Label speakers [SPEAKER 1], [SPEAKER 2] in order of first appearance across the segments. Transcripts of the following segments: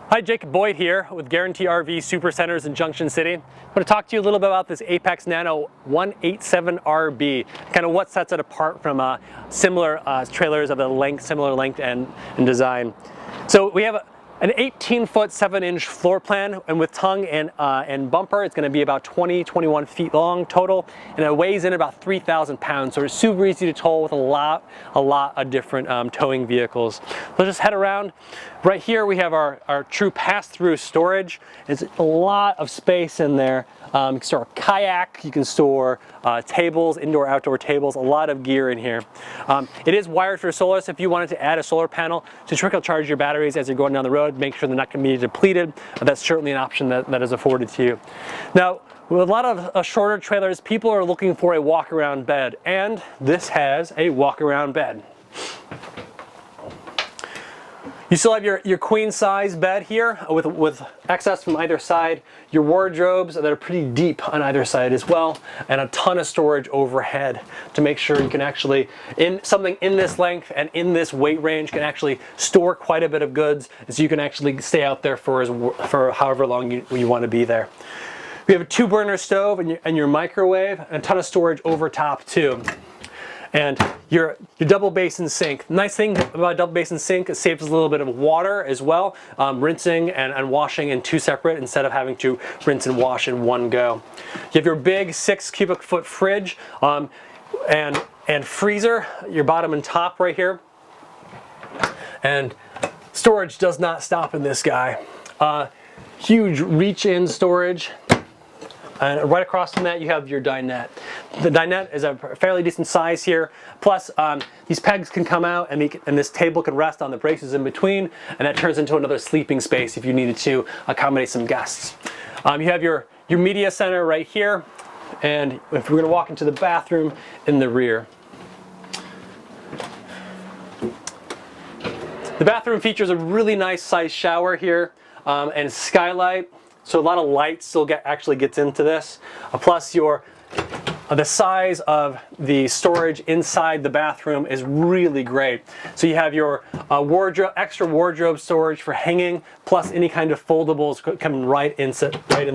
[SPEAKER 1] Hi, Jacob.Boyd here with Guaranty RV Supercenters in Junction City. I'm going to talk to you a little bit about this Apex Nano 187RB, kind of what sets it apart from similar trailers of a similar length and design. So we have an 18-foot 7-inch floor plan, and with tongue and bumper, it's going to be about 21 feet long total, and it weighs in about 3,000 pounds. So it's super easy to tow with a lot of different towing vehicles. Let's just head around. Right here we have our true pass-through storage. There's a lot of space in there. You can store a kayak, you can store tables, indoor, outdoor tables, a lot of gear in here. It is wired for solar, so if you wanted to add a solar panel to trickle charge your batteries as you're going down the road, make sure they're not going to be depleted, that's certainly an option that is afforded to you. Now, with a lot of shorter trailers, people are looking for a walk-around bed, and this has a walk-around bed. You still have your queen size bed here with access from either side, your wardrobes that are pretty deep on either side as well, and a ton of storage overhead to make sure you can actually, something in this length and in this weight range, can actually store quite a bit of goods, so you can actually stay out there for however long you want to be there. We have a 2-burner stove and your microwave, and a ton of storage over top too. And your double basin sink. Nice thing about a double basin sink, it saves a little bit of water as well, rinsing and washing in 2 separate instead of having to rinse and wash in one go. You have your big 6 cubic foot fridge and freezer, your bottom and top right here. And storage does not stop in this guy. Huge reach-in storage. And right across from that you have your dinette. The dinette is a fairly decent size here. Plus these pegs can come out and this table can rest on the braces in between, and that turns into another sleeping space if you needed to accommodate some guests. You have your media center right here, and if we're going to walk into the bathroom in the rear. The bathroom features a really nice size shower here and skylight. So a lot of light still actually gets into this. Plus the size of the storage inside the bathroom is really great. So you have your extra wardrobe storage for hanging, plus any kind of foldables coming right in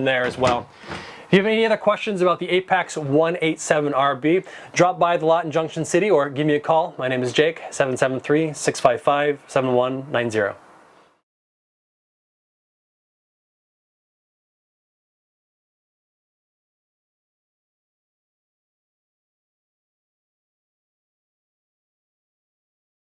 [SPEAKER 1] there as well. If you have any other questions about the Apex 187RB, drop by the lot in Junction City or give me a call. My name is Jake, 773-655-7190.